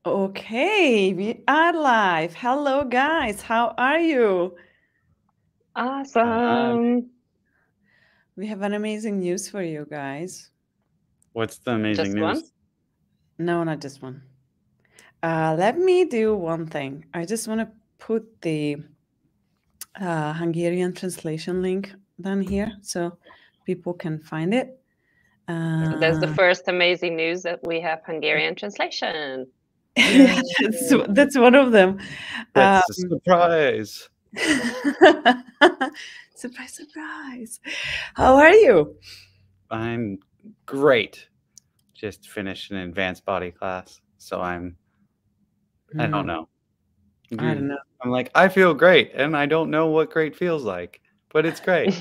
Okay, we are live. Hello, guys. How are you? Hi. Awesome. We have an amazing news for you guys. What's the amazing Just one? news? No, not this one. Let me do one thing. I just want to put the Hungarian translation link down here so people can find it. That's the Uh, first amazing news that we have Hungarian translation. yeah, Yay. that's one of them. Um, That's a surprise. surprise, surprise. How are you? I'm great. Just finished an advanced body class. So I don't Hmm, know. I don't know. I'm like, I feel great. And I don't know what great feels like, but it's great.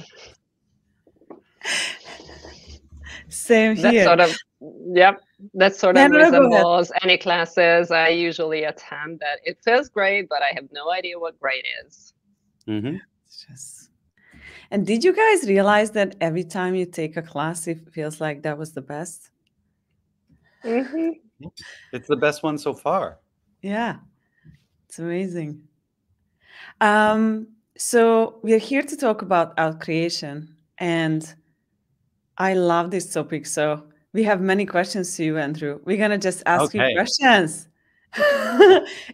Same That here. sort of, yep, that sort Yeah, of no, no, go ahead. resembles any classes I usually attend that it feels great, but I have no idea what great is. hmm It's just... And did you guys realize that every time you take a class, it feels like that was the best? Hmm. It's the best one so far. Yeah, it's amazing. Um, so we're here to talk about out creation, and I love this topic. So we have many questions to you, Andrew. We're gonna just ask you Okay, questions.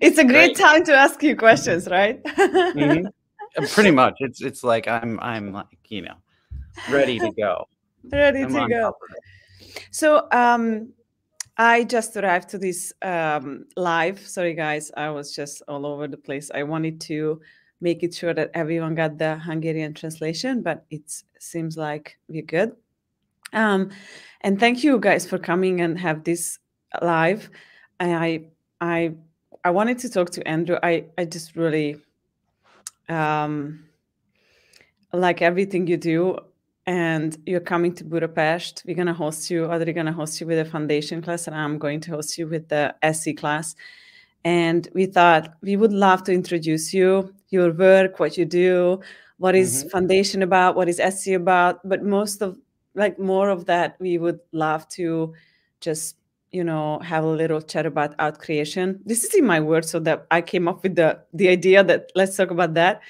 It's a great great. time to ask you questions, right? hmm Pretty much. It's like I'm like, ready to go. Ready I'm to on go. top of it. So, I just arrived to this live. Sorry, guys, I was just all over the place. I wanted to make it sure that everyone got the Hungarian translation, but it seems like we're good. Um, and thank you guys for coming and have this live. I I I wanted to talk to Andrew. I just really um, like everything you do, and you're coming to Budapest. We're gonna host you. Audrey gonna host you with a foundation class, and I'm going to host you with the SC class. And we thought we would love to introduce you, your work, what you do, what is hmm foundation about, what is SC about. But most of, like, more of that, we would love to just have a little chat about out creation. This is in my words, so that I came up with the idea that let's talk about that.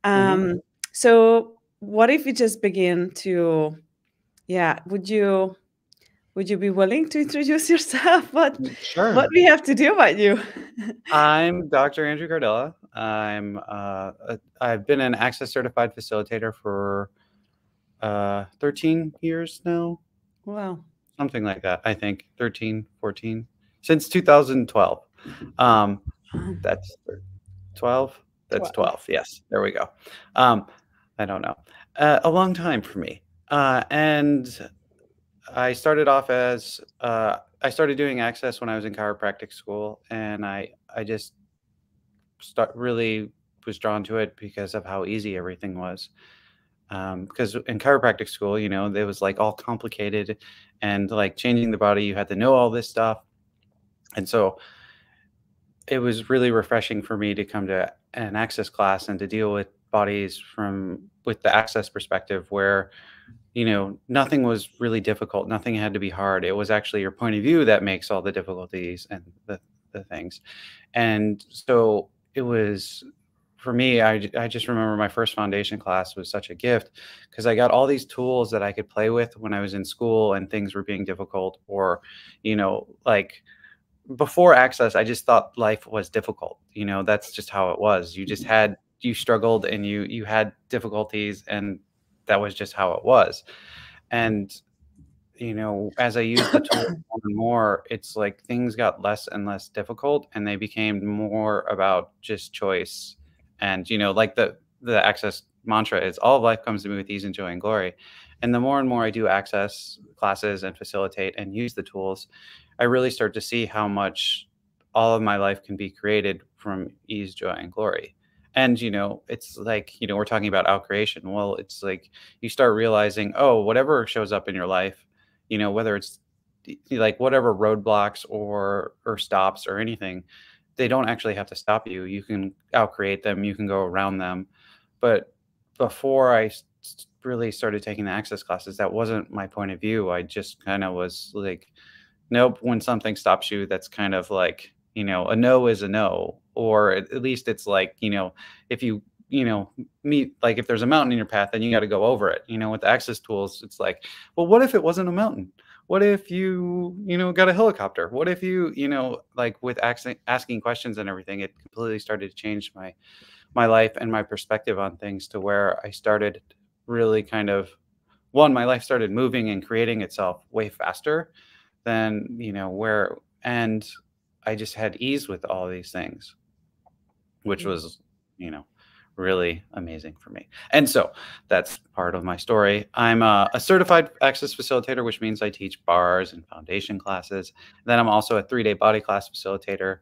hmm So what if we just begin to, yeah, would you be willing to introduce yourself? What Sure. we have to do about you? I'm Dr. Andrew Gardella. I've been an Access certified facilitator for 13 years now, Wow. something like that. I think 13, 14, since 2012. Um, that's 12. That's 12. 12. Yes, there we go. I don't know. A long time for me. And I started off as I started doing Access when I was in chiropractic school, and I just really was drawn to it because of how easy everything was. Because in chiropractic school, it was like all complicated, and like changing the body, you had to know all this stuff. And so it was really refreshing for me to come to an Access class and to deal with bodies with the Access perspective, where nothing was really difficult, nothing had to be hard. It was actually your point of view that makes all the difficulties and the things. And so it was, for me, I just remember my first foundation class was such a gift, because I got all these tools that I could play with when I was in school and things were being difficult, or like before Access, I just thought life was difficult. That's just how it was. You struggled, and you had difficulties, and that was just how it was. And as I used the tool more and more, it's like things got less and less difficult, and they became more about just choice. And like the Access mantra is, all of life comes to me with ease and joy and glory. And the more and more I do Access classes and facilitate and use the tools, I really start to see how much all of my life can be created from ease, joy, and glory. And it's like, we're talking about outcreation. Well, it's like you start realizing, oh, whatever shows up in your life, whether it's like whatever roadblocks or stops or anything, they don't actually have to stop you. You can outcreate them, you can go around them. But before really started taking the Access classes, that wasn't my point of view. I just kind of was like, nope, when something stops you, that's kind of like you know, a no is a no, or at least it's like, you know, if you, you know, meet, like if there's a mountain in your path, then you got to go over it. You know, with the access tools, it's like, well, what if it wasn't a mountain? What if you know, got a helicopter? What if you know, like with asking questions and everything, it completely started to change my life and my perspective on things, to where I started really kind of, one, my life started moving and creating itself way faster than, you know, where, and I just had ease with all these things, which was, you know, really amazing for me. And so that's part of my story. I'm a certified access facilitator, which means I teach bars and foundation classes. Then I'm also a 3-day body class facilitator,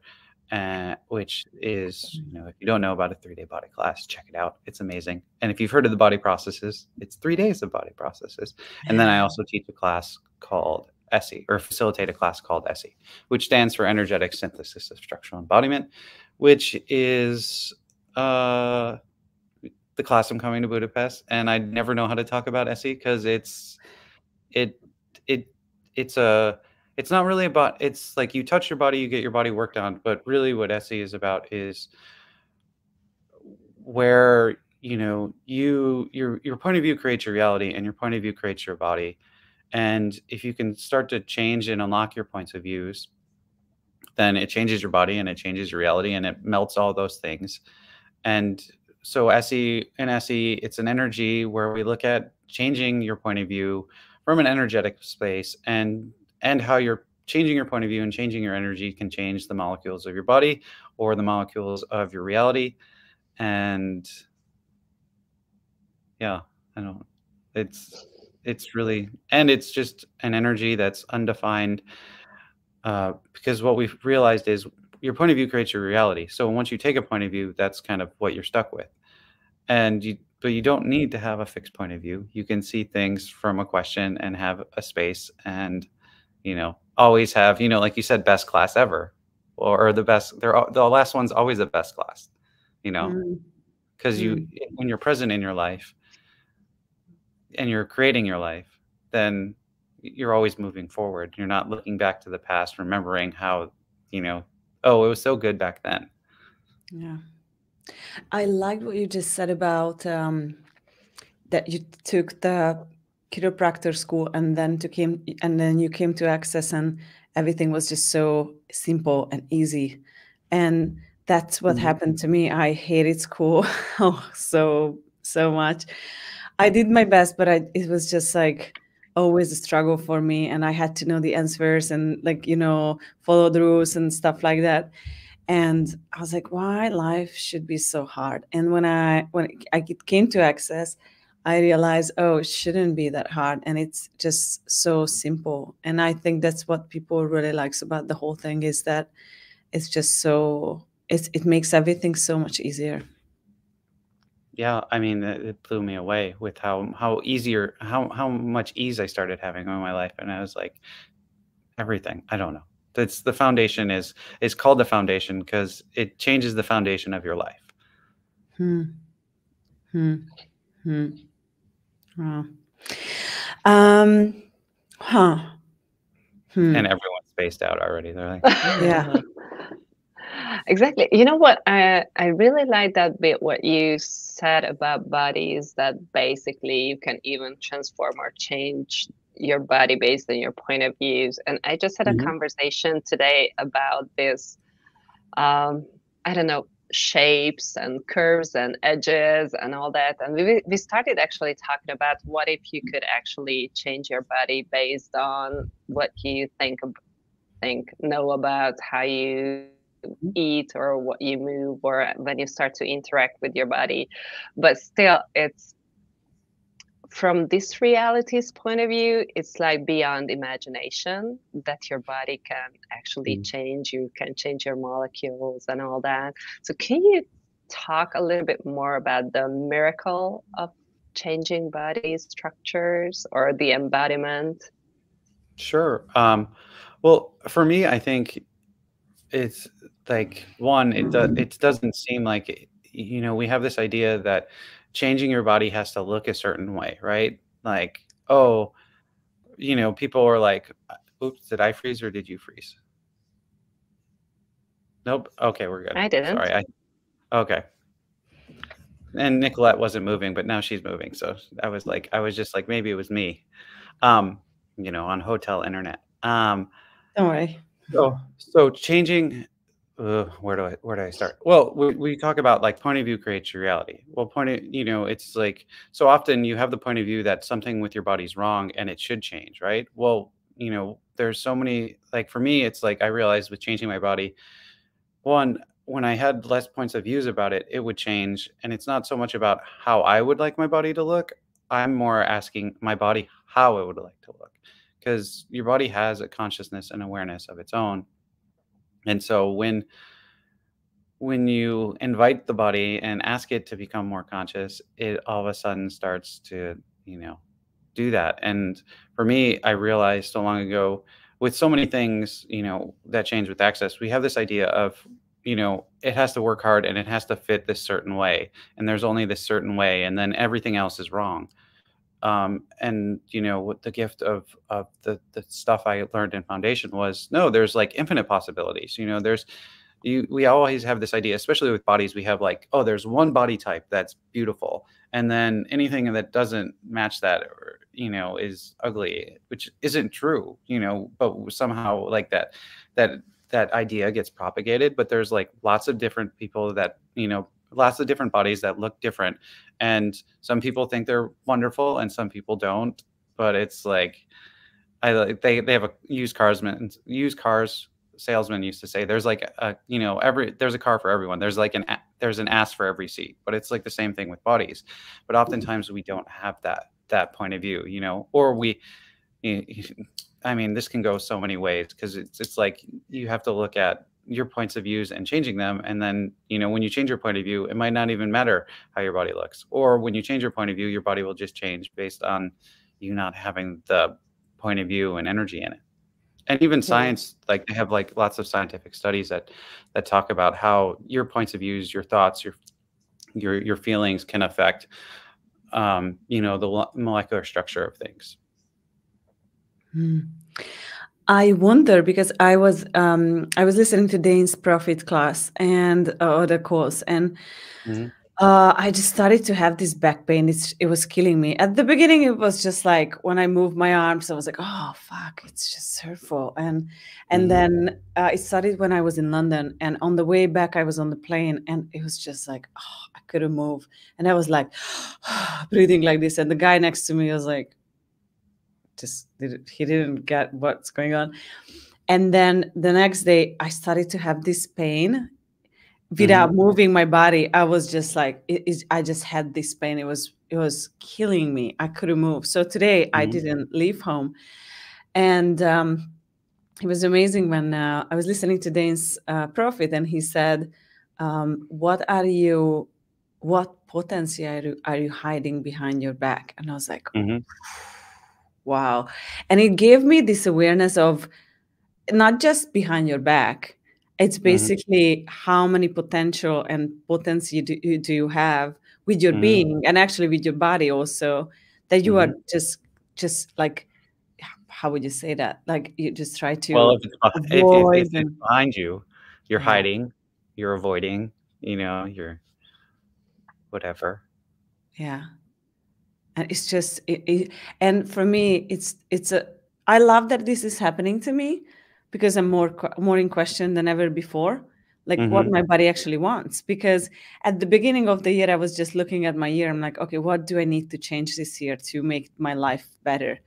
which is, you know, if you don't know about a 3-day body class, check it out. It's amazing. And if you've heard of the body processes, it's 3 days of body processes. And then I also teach a class called ESSE, or facilitate a class called ESSE, which stands for Energetic Synthesis of Structural Embodiment, which is the class I'm coming to Budapest. And I never know how to talk about ESSE because it's not really about, it's like you touch your body, you get your body worked on, but really what ESSE is about is where, you know, your point of view creates your reality, and your point of view creates your body. And if you can start to change and unlock your points of views, then it changes your body and it changes your reality, and it melts all those things. And so ESSE, it's an energy where we look at changing your point of view from an energetic space, and how you're changing your point of view and changing your energy can change the molecules of your body or the molecules of your reality. And yeah, I don't, it's really, and it's just an energy that's undefined, because what we've realized is your point of view creates your reality. So once you take a point of view, that's kind of what you're stuck with. But you don't need to have a fixed point of view. You can see things from a question and have a space, and, you know, always have, you know, like you said, best class ever, or the best, the last one's always the best class, you know, because when you're present in your life and you're creating your life, then you're always moving forward. You're not looking back to the past, remembering how, you know, oh, it was so good back then. Yeah. I liked what you just said about that you took the chiropractor school and then you came to Access, and everything was just so simple and easy. And that's what happened to me. I hated school so much. I did my best, but it was just like always a struggle for me, and I had to know the answers and, like, you know, follow the rules and stuff like that. And I was like, why life should be so hard? And when I came to Access, I realized, oh, it shouldn't be that hard, and it's just so simple. And I think that's what people really likes about the whole thing, is that it's just so it makes everything so much easier. Yeah, I mean, it blew me away with how much ease I started having in my life, and I was like, everything. I don't know. That's the foundation is called the foundation because it changes the foundation of your life. Wow. And everyone's spaced out already. They're like, yeah. Exactly. You know what? I really like that bit what you said about bodies, that basically you can even transform or change your body based on your point of views. And I just had a conversation today about this, I don't know, shapes and curves and edges and all that. And we started actually talking about what if you could actually change your body based on what you know about how you eat or what you move, or when you start to interact with your body. But still, it's from this reality's point of view, it's like beyond imagination that your body can actually change. You can change your molecules and all that. So can you talk a little bit more about the miracle of changing body structures or the embodiment? Sure. Well, for me, I think it's like, one, it doesn't seem like, you know, we have this idea that changing your body has to look a certain way, right? Like, oh, you know, people are like, oops, did I freeze or did you freeze? Nope. Okay, we're good. I didn't. Sorry. Okay. And Nicolette wasn't moving, but now she's moving. So I was just like, maybe it was me. On hotel internet. Don't worry. So changing. Where do I start? Well, we talk about like point of view creates your reality. Well, it's like so often you have the point of view that something with your body's wrong and it should change, right? Well, there's so many, like for me, it's like I realized with changing my body, one, when I had less points of views about it, it would change. And it's not so much about how I would like my body to look. I'm more asking my body how it would like to look, because your body has a consciousness and awareness of its own. And so when you invite the body and ask it to become more conscious, it all of a sudden starts to, do that. And for me, I realized so long ago with so many things, that change with access, we have this idea of, it has to work hard and it has to fit this certain way. And there's only this certain way. And then everything else is wrong. And what the gift of the stuff I learned in foundation was, no, there's like infinite possibilities. We always have this idea, especially with bodies, we have like, oh, there's one body type that's beautiful, and then anything that doesn't match that, or, is ugly, which isn't true, but somehow like that idea gets propagated. But there's like lots of different people that, lots of different bodies that look different. And some people think they're wonderful and some people don't. But it's like, they have a used cars salesman used to say, there's like there's a car for everyone. There's like there's an ass for every seat. But it's like the same thing with bodies. But oftentimes we don't have that point of view, or I mean, this can go so many ways, because it's like you have to look at your points of views and changing them. And then, when you change your point of view, it might not even matter how your body looks. Or when you change your point of view, your body will just change based on you not having the point of view and energy in it. And even science, like they have like lots of scientific studies that talk about how your points of views, your thoughts, your feelings can affect, the molecular structure of things. I wonder, because I was listening to Dane's Profit class and other course, and I just started to have this back pain. It was killing me. At the beginning, it was just like when I moved my arms, I was like, oh fuck, it's just hurtful. And then it started when I was in London, and on the way back, I was on the plane, and it was just like, oh, I couldn't move, and I was like breathing like this, and the guy next to me was like, he didn't get what's going on. And then the next day I started to have this pain without moving my body. I was just like, I just had this pain. It was killing me. I couldn't move. So today I didn't leave home. And it was amazing when I was listening to Dane's Profit, and he said, what potency are you hiding behind your back? And I was like, wow. And it gave me this awareness of not just behind your back. It's basically how many potential and potency do you have with your being, and actually with your body also, that you are just like, how would you say that? Like you just try to if avoid it's behind you, you're hiding, you're avoiding, you're whatever. Yeah. And it's just, and for me, I love that this is happening to me, because I'm more in question than ever before, like what my body actually wants. Because at the beginning of the year, I was just looking at my year. I'm like, okay, what do I need to change this year to make my life better?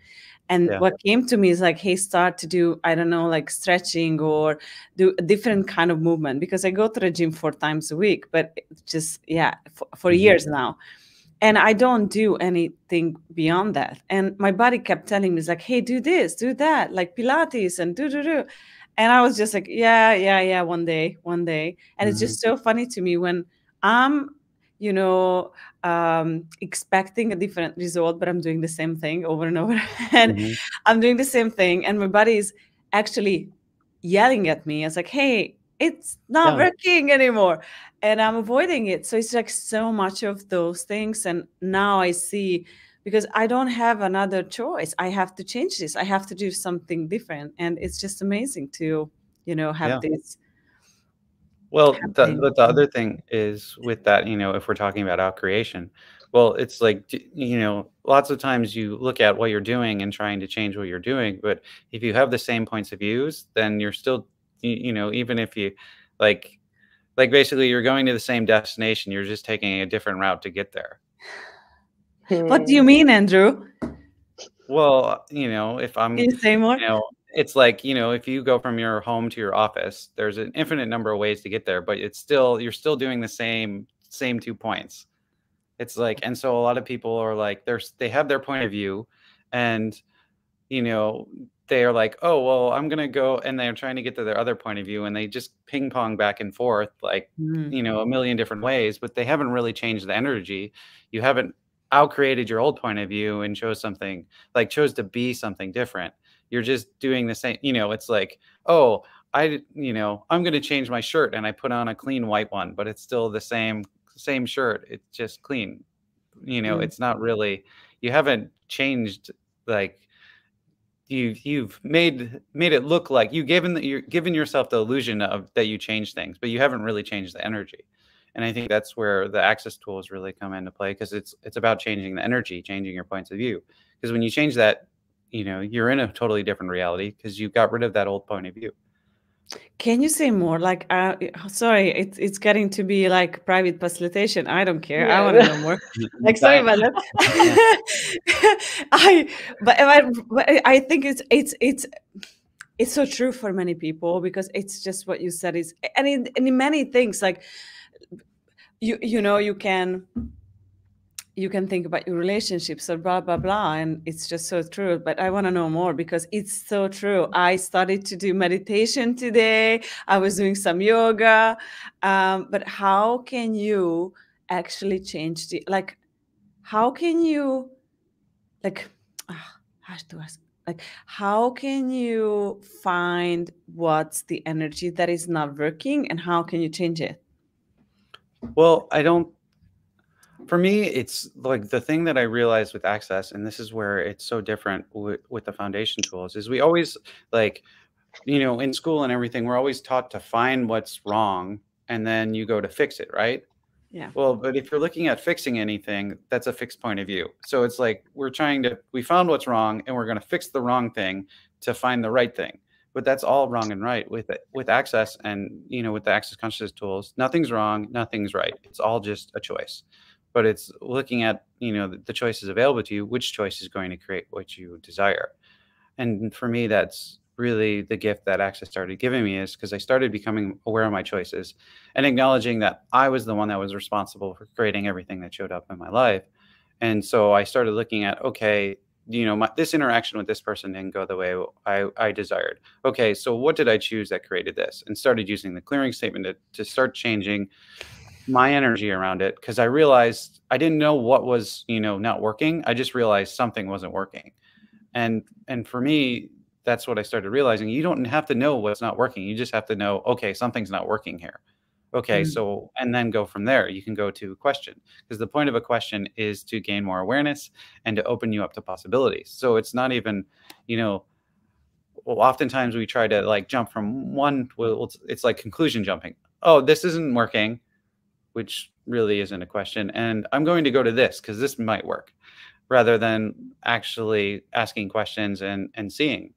And what came to me is like, hey, start to do, I don't know, like stretching or do a different kind of movement, because I go to the gym 4 times a week, but just, for years now. And I don't do anything beyond that. And my body kept telling me, it's like, hey, do this, do that, like Pilates and do. And I was just like, yeah, one day. And it's just so funny to me when I'm, expecting a different result, but I'm doing the same thing over and over. And I'm doing the same thing. And my body is actually yelling at me. It's like, hey, it's not working anymore. And I'm avoiding it. So it's like so much of those things. And now I see, because I don't have another choice. I have to change this. I have to do something different. And it's just amazing to, have this Well, happening. but the other thing is with that, if we're talking about outcreation, well, it's like, lots of times you look at what you're doing and trying to change what you're doing, but if you have the same points of views, then you're still, even if you like, basically you're going to the same destination, you're just taking a different route to get there. What do you mean, Andrew? Well, if I'm, Can you say more? it's like, if you go from your home to your office, there's an infinite number of ways to get there, but you're still doing the same 2 points. It's like, and so a lot of people are like, they have their point of view, and, they are like, oh, well, I'm going to go, and they're trying to get to their other point of view, and they just ping pong back and forth, like, a million different ways, but they haven't really changed the energy. You haven't outcreated your old point of view and chose to be something different. You're just doing the same, it's like, oh, I'm going to change my shirt, and I put on a clean white one, but it's still the same shirt. It's just clean. It's not really, you haven't changed, like, you've made it look like you're giving yourself the illusion of that you change things, but you haven't really changed the energy. And I think that's where the access tools really come into play, because it's about changing the energy, changing your points of view. Because when you change that, you're in a totally different reality, because you got rid of that old point of view. Can you say more? Like, sorry, it's getting to be like private facilitation. I don't care. I want to know more. Like, sorry about that. But I think it's so true for many people, because it's just what you said is, and in many things, like, you can think about your relationships or blah, blah, blah. And it's just so true. But I want to know more, because it's so true. I started to do meditation today. I was doing some yoga. But how can you actually change how can you, like, how can you find what's the energy that is not working, and how can you change it? Well, for me, it's like the thing that I realized with Access, and this is where it's so different with the foundation tools, is we always, like, in school and everything, we're always taught to find what's wrong, and then you go to fix it, right? Yeah. Well, but if you're looking at fixing anything, that's a fixed point of view. So it's like we found what's wrong, and we're going to fix the wrong thing to find the right thing. But that's all wrong and right with Access, and with the Access consciousness tools. Nothing's wrong, nothing's right. It's all just a choice. But it's looking at the choices available to you, which choice is going to create what you desire. And for me, that's really the gift that Access started giving me, is because I started becoming aware of my choices and acknowledging that I was the one that was responsible for creating everything that showed up in my life. And so I started looking at, okay, this interaction with this person didn't go the way I desired. Okay, so what did I choose that created this? And started using the clearing statement to start changing my energy around it, because I realized I didn't know what was not working. I just realized something wasn't working. And for me, that's what I started realizing. You don't have to know what's not working. You just have to know, okay, something's not working here. Okay, so, and then go from there. You can go to a question, because the point of a question is to gain more awareness and to open you up to possibilities. So it's not even, well, oftentimes we try to like jump from one, it's like conclusion jumping. Oh, this isn't working, which really isn't a question. And I'm going to go to this because this might work, rather than actually asking questions and seeing.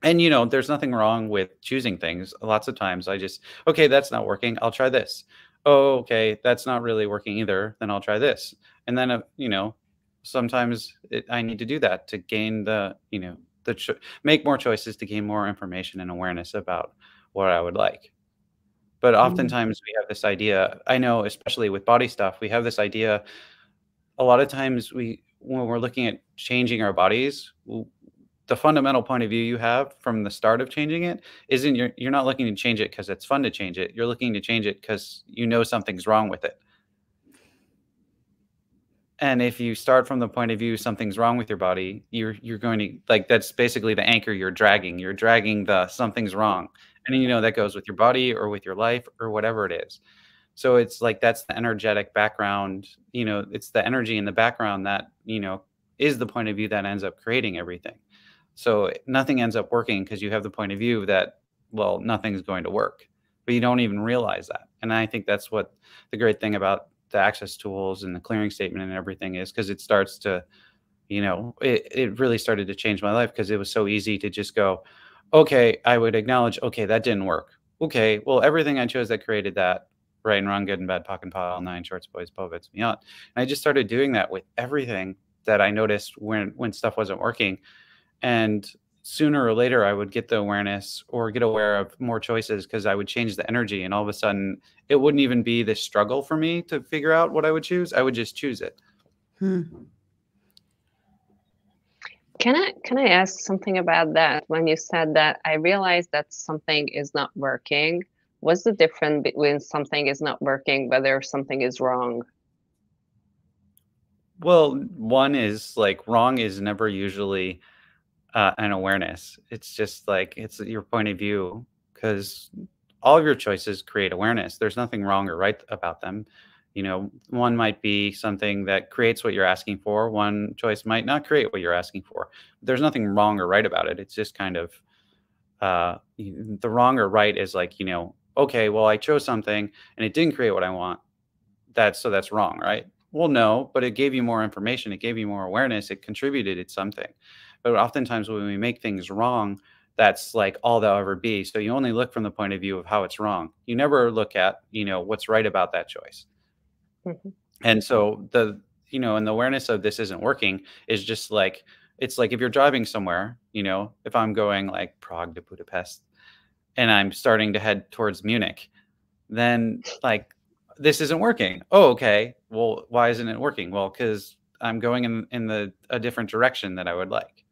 And, there's nothing wrong with choosing things. Lots of times okay, that's not working, I'll try this. Oh, okay, that's not really working either, then I'll try this. And then, sometimes I need to do that to gain make more choices, to gain more information and awareness about what I would like. But oftentimes we have this idea, I know, especially with body stuff, we have this idea, a lot of times when we're looking at changing our bodies, the fundamental point of view you have from the start of changing it isn't you're not looking to change it because it's fun to change it. You're looking to change it because something's wrong with it. And if you start from the point of view something's wrong with your body, you're going to, like, that's basically the anchor you're dragging. You're dragging the something's wrong. And that goes with your body or with your life or whatever it is. So it's like, that's the energetic background, it's the energy in the background that, is the point of view that ends up creating everything. So nothing ends up working because you have the point of view that, well, nothing's going to work. but you don't even realize that. And I think that's what the great thing about the access tools and the clearing statement and everything is, because it starts to, it really started to change my life, because it was so easy to just go, okay, I would acknowledge, okay, that didn't work. Okay, well, everything I chose that created that, right and wrong, good and bad, POC and POD, all nine shorts, boys, poets, beyond. And I just started doing that with everything that I noticed when stuff wasn't working. And sooner or later, I would get the awareness or get aware of more choices, because I would change the energy, and all of a sudden it wouldn't even be this struggle for me to figure out what I would choose. I would just choose it. Can I ask something about that? When you said that, I realized that something is not working. What's the difference between something is not working, whether something is wrong? Well, one is like, wrong is never usually an awareness. It's just like, it's your point of view, because all of your choices create awareness. There's nothing wrong or right about them. One might be something that creates what you're asking for. One choice might not create what you're asking for. There's nothing wrong or right about it. It's just kind of the wrong or right is like, okay, well, I chose something and it didn't create what I want. So that's wrong, right? Well, no, but it gave you more information. It gave you more awareness. It contributed to something. But oftentimes when we make things wrong, that's like all there'll ever be. So you only look from the point of view of how it's wrong. You never look at, what's right about that choice. Mm-hmm. And so and the awareness of this isn't working is just like, it's like if you're driving somewhere, if I'm going like Prague to Budapest and I'm starting to head towards Munich, then like, this isn't working. Oh, okay. Well, why isn't it working? Well, because I'm going in a different direction that I would like.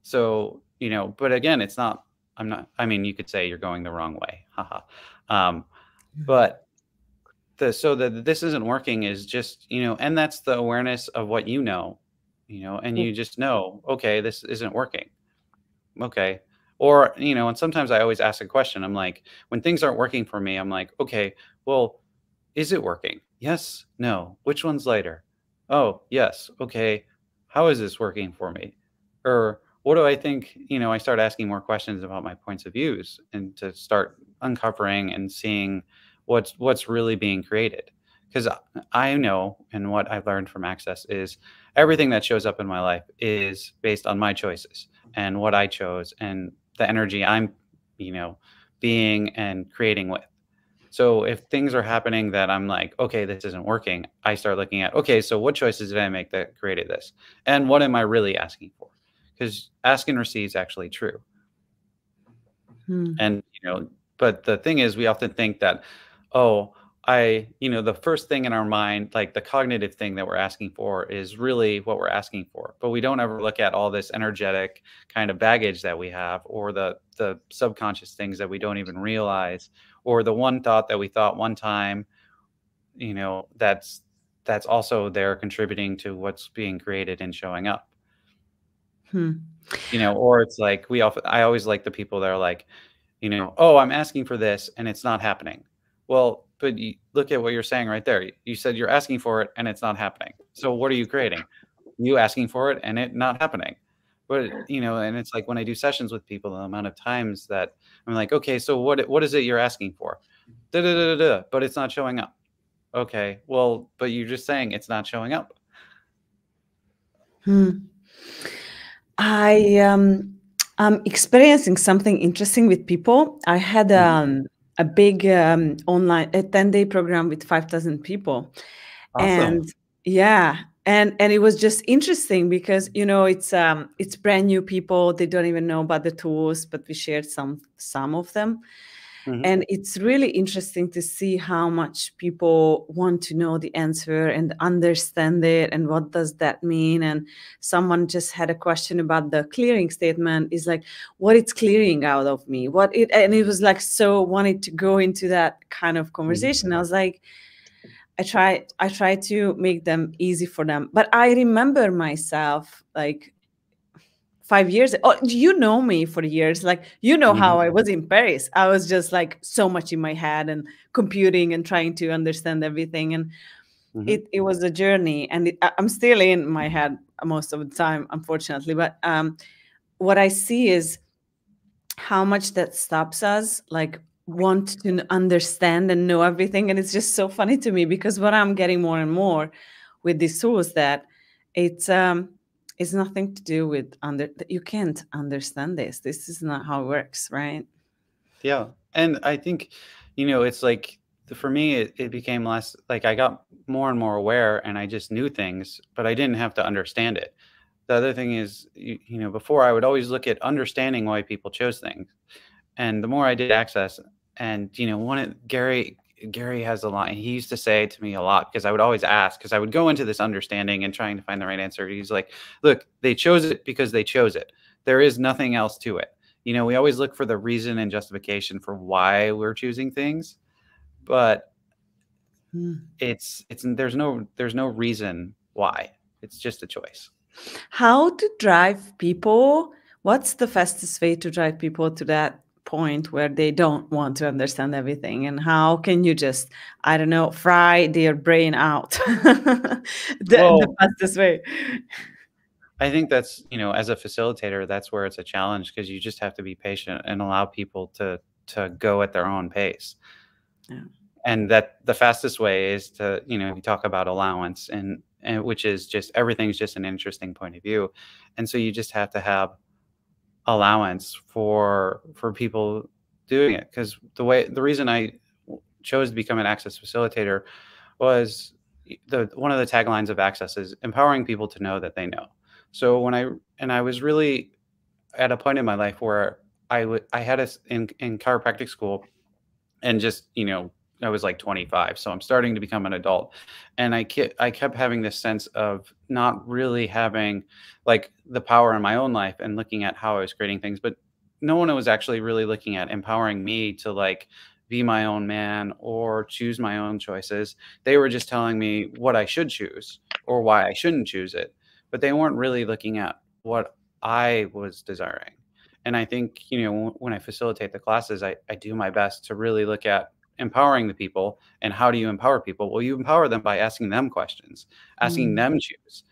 So, but again, you could say you're going the wrong way. Haha. But this isn't working is just, and that's the awareness of what and you just know, okay, this isn't working. Okay. Or, and sometimes I always ask a question. I'm like, when things aren't working for me, I'm like, okay, well, is it working? Yes, no. Which one's later? Oh, yes. Okay. How is this working for me? Or what do I think? I start asking more questions about my points of views, and to start uncovering and seeing what's really being created. Because I know, and what I've learned from Access is everything that shows up in my life is based on my choices and what I chose and the energy I'm, being and creating with. So if things are happening that I'm like, okay, this isn't working, I start looking at, okay, so what choices did I make that created this? And what am I really asking for? Because ask and receive is actually true. And, but the thing is, we often think that, the first thing in our mind, like the cognitive thing that we're asking for is really what we're asking for. But we don't ever look at all this energetic kind of baggage that we have, or the subconscious things that we don't even realize, or the one thought that we thought one time, that's also there contributing to what's being created and showing up. Or it's like I always like the people that are like, oh, I'm asking for this and it's not happening. Well, but you look at what you're saying right there. You said you're asking for it and it's not happening. So what are you creating? You asking for it and it not happening. But, and it's like when I do sessions with people, the amount of times that I'm like, okay, so what is it you're asking for? But it's not showing up. Okay, well, but you're just saying it's not showing up. I'm experiencing something interesting with people. I had a big online 10-day program with 5,000 people. Awesome. And it was just interesting because it's brand new people. They don't even know about the tools, but we shared some of them. And it's really interesting to see how much people want to know the answer and understand it and what does that mean. And someone just had a question about the clearing statement, is like, what it's clearing out of me, and it was like, so wanted to go into that kind of conversation. I was like, I try to make them easy for them. But I remember myself like 5 years. Oh, you know me for years. Like, how I was in Paris. I was just like so much in my head and computing and trying to understand everything. And it was a journey. And I'm still in my head most of the time, unfortunately. But what I see is how much that stops us. Like want to understand and know everything. And it's just so funny to me, because what I'm getting more and more with these tools, that it's nothing to do with you can't understand this. This is not how it works, right? Yeah. And I think, it's like for me, it became less like I got more and more aware and I just knew things, but I didn't have to understand it. The other thing is, before I would always look at understanding why people chose things. And the more I did access, and Gary has a line. He used to say to me a lot, because I would always ask, because I would go into this understanding and trying to find the right answer. He's like, look, they chose it because they chose it. There is nothing else to it. We always look for the reason and justification for why we're choosing things, but there's no reason why. It's just a choice. How to drive people? What's the fastest way to drive people to that point where they don't want to understand everything? And how can you just, I don't know, fry their brain out? The fastest way. I think that's, as a facilitator, that's where it's a challenge, because you just have to be patient and allow people to go at their own pace. Yeah. And that the fastest way is to, you talk about allowance, and which is just everything's just an interesting point of view. And so you just have to have allowance for people doing it. Because the reason I chose to become an access facilitator was one of the taglines of access is empowering people to know that they know. So I was really at a point in my life where I had in chiropractic school, and just, I was like 25, so I'm starting to become an adult, and I kept having this sense of not really having like the power in my own life, and looking at how I was creating things, but no one was actually really looking at empowering me to like be my own man or choose my own choices. They were just telling me what I should choose or why I shouldn't choose it, but they weren't really looking at what I was desiring. And I think, when I facilitate the classes, I do my best to really look at empowering the people. And how do you empower people? Well, you empower them by asking them questions, asking them choose.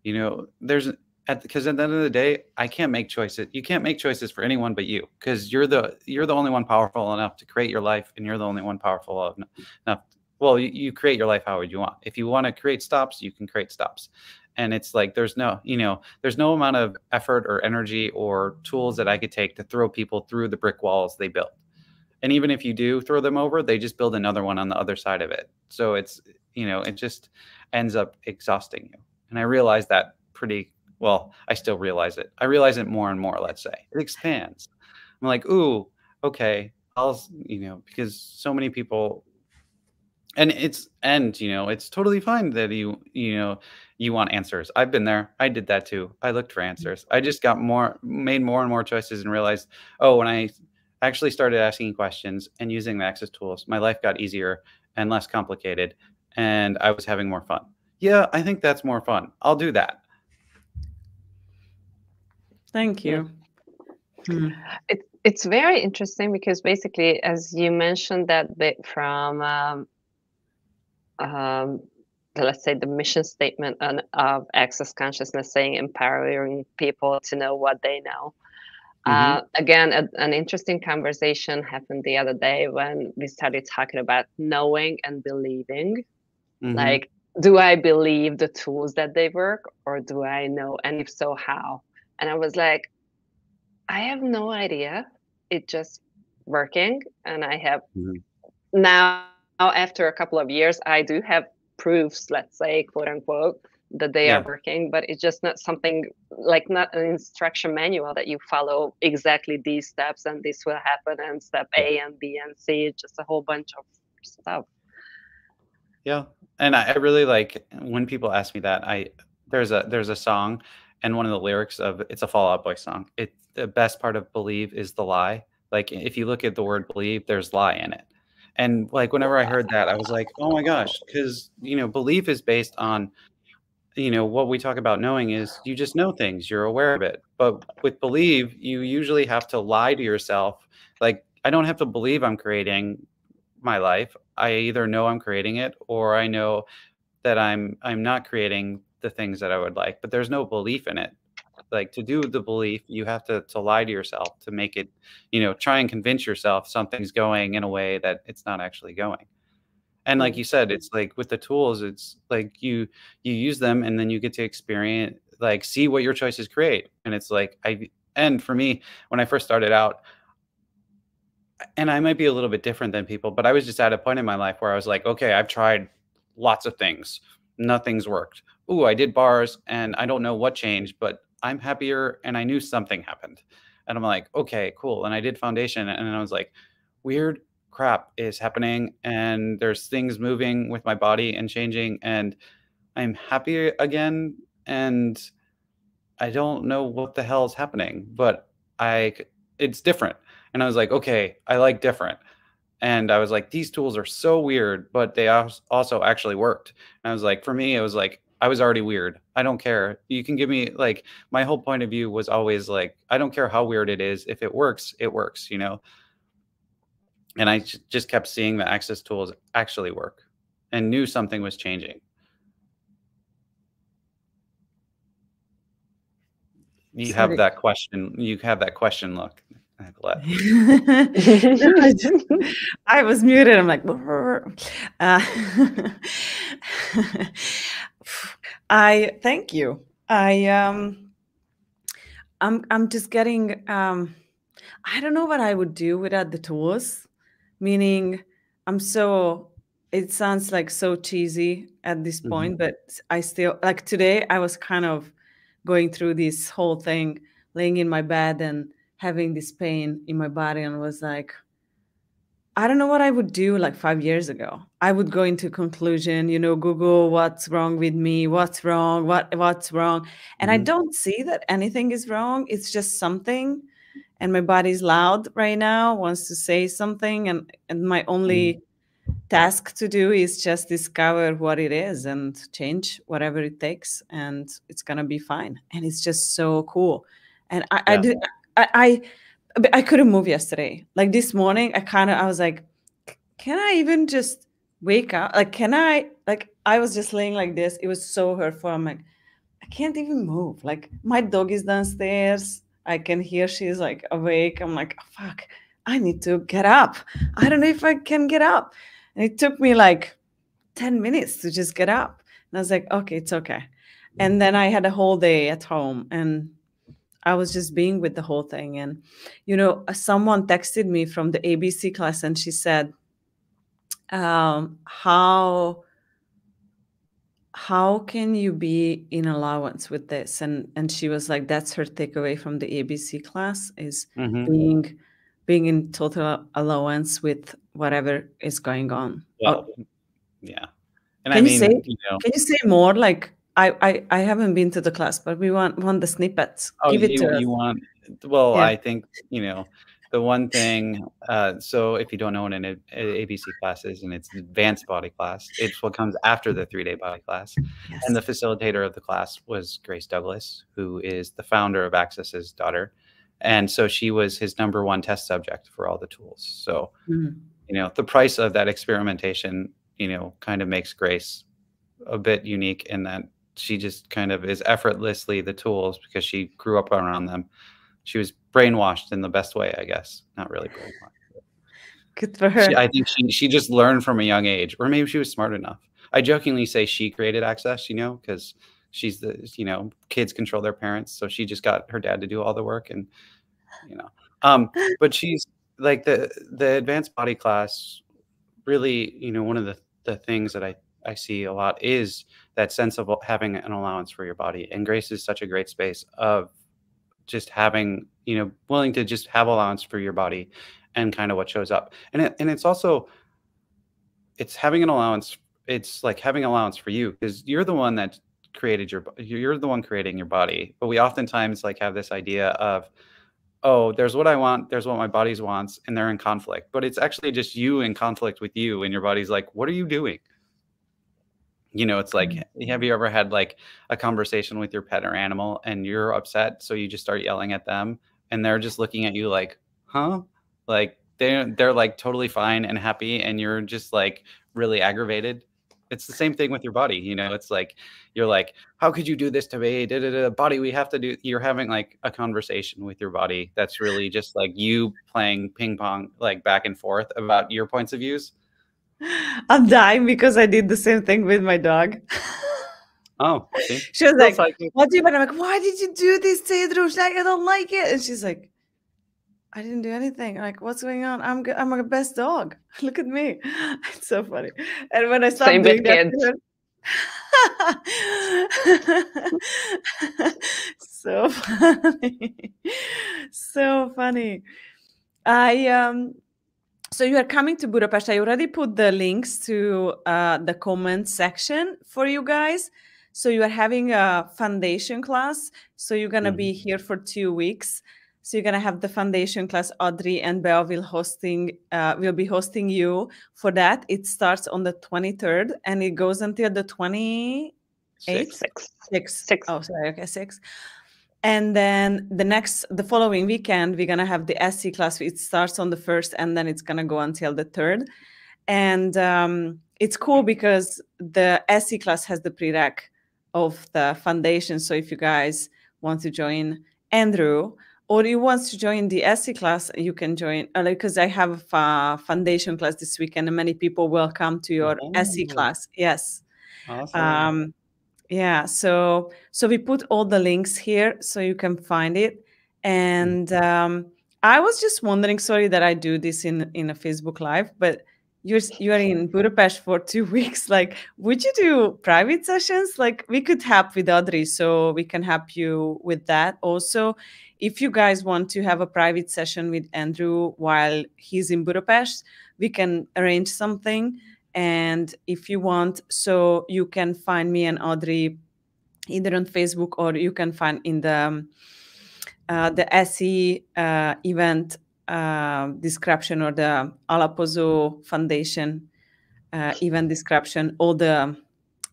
Because at the end of the day, I can't make choices. You can't make choices for anyone but you, because you're the only one powerful enough to create your life, and you're the only one powerful enough. Well, you create your life however you want. If you want to create stops, you can create stops. And it's like there's no amount of effort or energy or tools that I could take to throw people through the brick walls they built. And even if you do throw them over, they just build another one on the other side of it. So it's, it just ends up exhausting you. And I realize that pretty well. I still realize it. I realize it more and more, let's say. It expands. I'm like, ooh, okay. Because so many people, and it's totally fine that you want answers. I've been there. I did that too. I looked for answers. I just made more and more choices, and realized, oh, when I actually started asking questions and using the access tools, my life got easier and less complicated, and I was having more fun. Yeah, I think that's more fun. I'll do that. Thank you. It's very interesting, because basically, as you mentioned that bit from let's say the mission statement of access consciousness, saying empowering people to know what they know. Again, an interesting conversation happened the other day when we started talking about knowing and believing. Like, do I believe the tools that they work, or do I know? And if so, how? And I was like, I have no idea. It's just working. And I have now, after a couple of years, I do have proofs, let's say, quote unquote, that they are working, but it's just not something like, not an instruction manual that you follow exactly these steps and this will happen, and step A and B and C. It's just a whole bunch of stuff. Yeah. And I really like when people ask me that. There's a song, and one of the lyrics of it's a Fall Out Boy song. The best part of believe is the lie. Like, if you look at the word believe, there's lie in it. And like, whenever I heard that, I was like, oh my gosh, because, belief is based on, what we talk about knowing is you just know things, you're aware of it. But with believe, you usually have to lie to yourself. Like, I don't have to believe I'm creating my life. I either know I'm creating it, or I know that I'm not creating the things that I would like, but there's no belief in it. like to do the belief, you have to lie to yourself to make it, try and convince yourself something's going in a way that it's not actually going. And like you said, it's like with the tools, it's like you use them and then you get to experience, like see what your choices create. And it's like and for me, when I first started out, and I might be a little bit different than people, but I was just at a point in my life where I was like, okay, I've tried lots of things. Nothing's worked. Ooh, I did bars and I don't know what changed, but I'm happier and I knew something happened. And I'm like, okay, cool. And I did foundation and I was like, weird crap is happening and there's things moving with my body and changing and I'm happy again. And I don't know what the hell is happening, but it's different. And I was like, okay, I like different. And I was like, these tools are so weird, but they also actually worked. And I was like, for me, it was like, I was already weird. I don't care. You can give me like, my whole point of view was always like, I don't care how weird it is. If it works, it works, And I just kept seeing the access tools actually work and knew something was changing. You have that question. You have that question look. I was muted. I'm like, I thank you. I'm just getting. I don't know what I would do without the tools. Meaning, it sounds like so cheesy at this point, but I still like today. I was kind of going through this whole thing, laying in my bed and having this pain in my body, and was like, I don't know what I would do like 5 years ago. I would go into conclusion, Google what's wrong with me, what's wrong, what's wrong. And I don't see that anything is wrong. It's just something. And my body's loud right now, wants to say something. And my only task to do is just discover what it is and change whatever it takes. And it's going to be fine. And it's just so cool. And I couldn't move yesterday. Like this morning, I was like, can I even just wake up? Like, I was just laying like this. It was so hurtful. I'm like, I can't even move. Like my dog is downstairs. I can hear she's like awake. I'm like, oh, fuck, I need to get up. I don't know if I can get up. And it took me like 10 minutes to just get up. And I was like, okay, it's okay. And then I had a whole day at home and I was just being with the whole thing. And, someone texted me from the ABC class and she said, how can you be in allowance with this? And she was like, that's her takeaway from the ABC class is being in total allowance with whatever is going on. Well, yeah. And can you say more? Like, I haven't been to the class, but we want the snippets. Give it to us. You want? Well, yeah. I think the one thing. So if you don't know what an ABC class is, and it's advanced body class, it's what comes after the 3-day body class. Yes. And the facilitator of the class was Grace Douglas, who is the founder of Access's daughter, and so she was his #1 test subject for all the tools. So the price of that experimentation, kind of makes Grace a bit unique in that she just kind of is effortlessly the tools because she grew up around them. She was brainwashed in the best way, I guess. Not really brainwashed. Good for her. I think she just learned from a young age, or maybe she was smart enough. I jokingly say she created Access, because she's the, kids control their parents. So she just got her dad to do all the work and, but she's like the advanced body class really, one of the things that I see a lot is that sense of having an allowance for your body. And Grace is such a great space of just having, willing to just have allowance for your body and kind of what shows up. And it's also, it's having an allowance. It's like having allowance for you because you're the one that created you're the one creating your body. But we oftentimes like have this idea of, oh, there's what I want, there's what my body wants, and they're in conflict. But it's actually just you in conflict with you, and your body's like, what are you doing? It's like, have you ever had like a conversation with your pet or animal and you're upset, so you just start yelling at them and they're just looking at you like, huh? Like they're like totally fine and happy and you're just like really aggravated. it's the same thing with your body. You know, it's like, you're like, how could you do this to me? Body, we have to do, you're having like a conversation with your body. That's really just like you playing ping pong, like back and forth about your points of views. I'm dying because I did the same thing with my dog. Oh, see? She was Still like, psychic. what do you want? I'm like, why did you do this, Tedros? Like, I don't like it. And she's like, I didn't do anything. I'm like, what's going on? I'm good. I'm the best dog. Look at me. It's so funny. And when I stopped Same doing with that, so funny. So funny. So you are coming to Budapest. I already put the links to the comment section for you guys. So you are having a foundation class. So you're gonna be here for 2 weeks. So you're gonna have the foundation class. Audrey and Belle will be hosting you for that. It starts on the 23rd and it goes until the 28th. Six. Oh, sorry. Okay, 6. And then the following weekend, we're gonna have the SC class. It starts on the 1st, and then it's gonna go until the 3rd. And it's cool because the SC class has the prereq of the foundation. So if you guys want to join Andrew, or you want to join the SC class, you can join. Because I have a foundation class this weekend, and many people will come to your SC class. Yes. Awesome. Yeah, so we put all the links here so you can find it. And I was just wondering, sorry that I do this in a Facebook Live, but you are in Budapest for 2 weeks. Like, would you do private sessions? Like, we could help with Audrey, so we can help you with that. Also, if you guys want to have a private session with Andrew while he's in Budapest, we can arrange something. And if you want, so you can find me and Audrey either on Facebook, or you can find in the SE event description, or the Alapozo Foundation event description, all the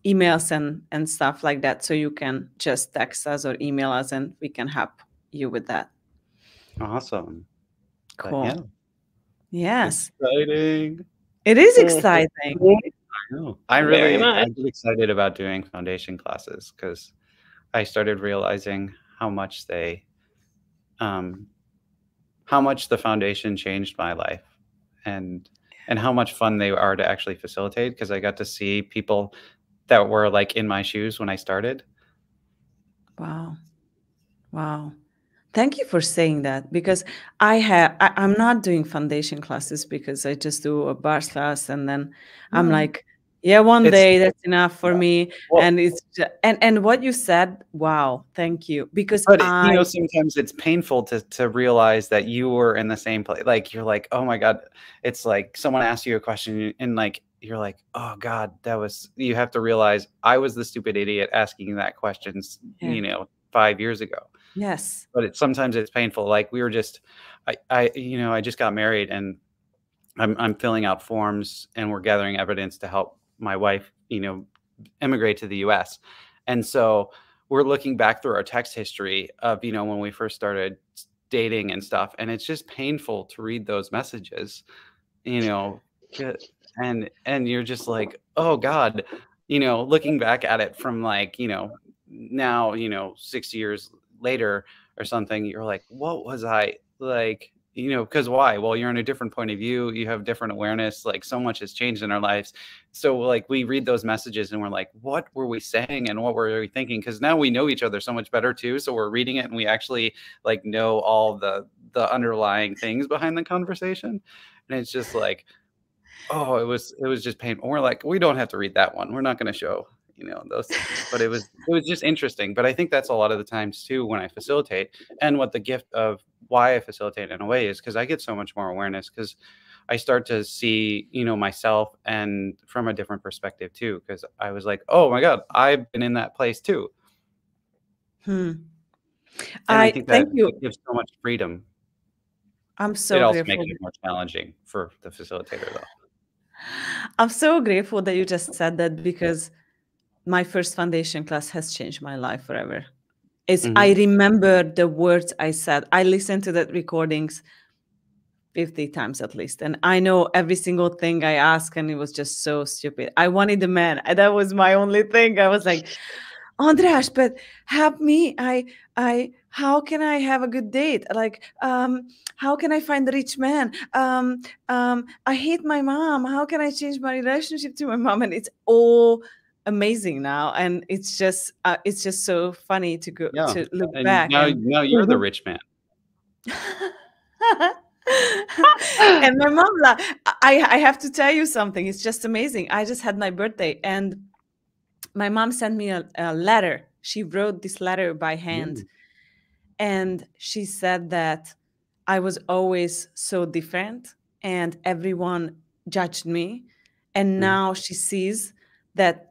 emails and stuff like that. So you can just text us or email us and we can help you with that. Awesome. Cool. Yeah. Yes. Exciting. It is exciting. I know. I get excited about doing foundation classes because I started realizing how much how much the foundation changed my life, and how much fun they are to actually facilitate, because I got to see people that were like in my shoes when I started. Wow. Thank you for saying that, because I'm not doing foundation classes because I just do a bars class, and then I'm like, yeah, one day that's enough for me. Well, and it's and what you said, wow, thank you. Because you know, sometimes it's painful to realize that you were in the same place. Like, you're like, oh my God, it's like someone asked you a question and like you're like, oh God, you have to realize I was the stupid idiot asking that question, you know, 5 years ago. Yes. But sometimes it's painful. Like, we were just, I just got married, and I'm filling out forms, and we're gathering evidence to help my wife, you know, immigrate to the US. And so we're looking back through our text history of, you know, when we first started dating and stuff. And it's just painful to read those messages, you know, and you're just like, oh God, you know, looking back at it from like, you know, now, you know, 6 years later or something, you're like, what was I like? You know, because why? Well, you're in a different point of view. You have different awareness. Like, so much has changed in our lives. So like, we read those messages and we're like, what were we saying and what were we thinking? Because now we know each other so much better too. So we're reading it and we actually like know all the underlying things behind the conversation. And it's just like, oh, it was just painful. We're like, we don't have to read that one. We're not going to show, you know, those things. But it was just interesting. But I think that's a lot of the times too when I facilitate, and what the gift of why I facilitate in a way is because I get so much more awareness, because I start to see, you know, myself and from a different perspective too, because I was like, oh my God, I've been in that place too. And I think that it gives so much freedom. I'm so it also grateful. makes it more challenging for the facilitator though. I'm so grateful that you just said that, because my first foundation class has changed my life forever. I remember the words I said. I listened to the recordings 50 times at least. And I know every single thing I asked, and it was just so stupid. I wanted a man. And that was my only thing. I was like, Andras, but help me. How can I have a good date? Like, how can I find a rich man? I hate my mom. How can I change my relationship to my mom? And it's all amazing now. And it's just so funny to go Yeah. to look And back. now, And now you're the rich man. and my mom, I have to tell you something. It's just amazing. I just had my birthday, and my mom sent me a letter. She wrote this letter by hand, Mm. and she said that I was always so different, and everyone judged me. And now she sees that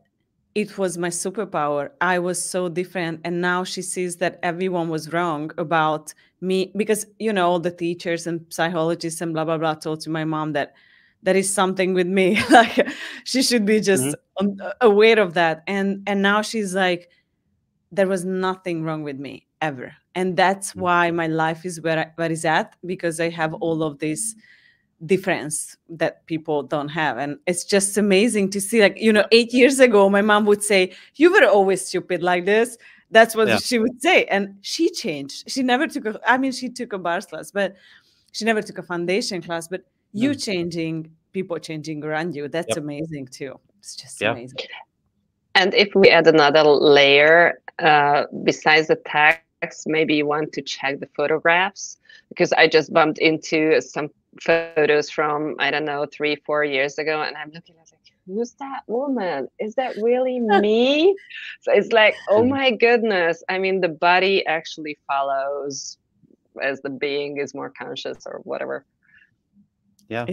it was my superpower. I was so different. And now she sees that everyone was wrong about me, because, all the teachers and psychologists and blah, blah, blah told to my mom that there is something with me. Like, she should be just aware of that. And now she's like, there was nothing wrong with me ever. And that's why my life is where it's at, because I have all of this difference that people don't have. And it's just amazing to see, like, 8 years ago, my mom would say, you were always stupid like this. That's what she would say. And she changed. She never took she took a bars class, but she never took a foundation class. But you changing, people changing around you, that's amazing too. It's just amazing. And if we add another layer, besides the text, maybe you want to check the photographs, because I just bumped into some photos from, I don't know, 3-4 years ago, and I'm looking, I was like, who's that woman? Is that really me? So it's like, oh my goodness. I mean, the body actually follows as the being is more conscious or whatever. Yeah.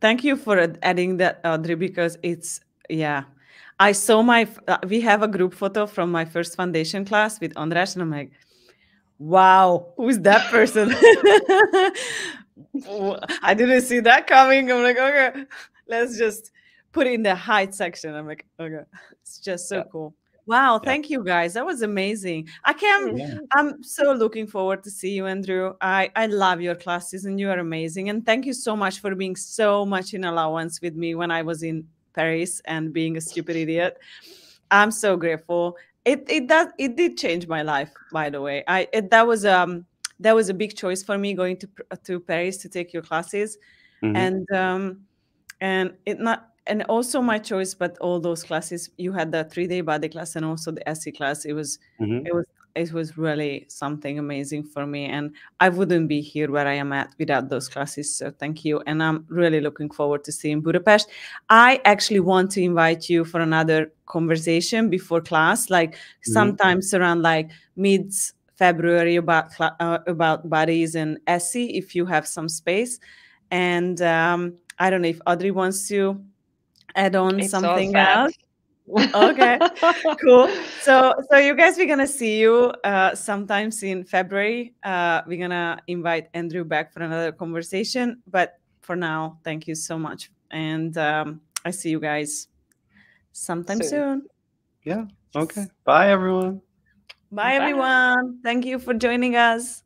Thank you for adding that, Audrey, because I saw we have a group photo from my first foundation class with Andras, and I'm like, wow, who's that person? I didn't see that coming. I'm like, okay, let's just put it in the height section. I'm like, okay, it's just so cool. Wow, thank you guys. That was amazing. I'm so looking forward to see you, Andrew. I love your classes, and you are amazing. And thank you so much for being so much in allowance with me when I was in Paris and being a stupid idiot. I'm so grateful. It did change my life, by the way. That was a big choice for me, going to Paris to take your classes. And also my choice, but all those classes, you had the 3-day body class and also the SE class. It was really something amazing for me, and I wouldn't be here where I am at without those classes. So thank you, and I'm really looking forward to seeing Budapest. I actually want to invite you for another conversation before class, like sometimes around like mid-February, about bodies and SE, if you have some space. And I don't know if Audrey wants to add on something else. Okay, cool. So you guys, we're gonna see you sometimes in February. We're gonna invite Andrew back for another conversation. But for now, thank you so much, and I see you guys sometime soon. Yeah. Okay. Bye, everyone. Bye, everyone. Thank you for joining us.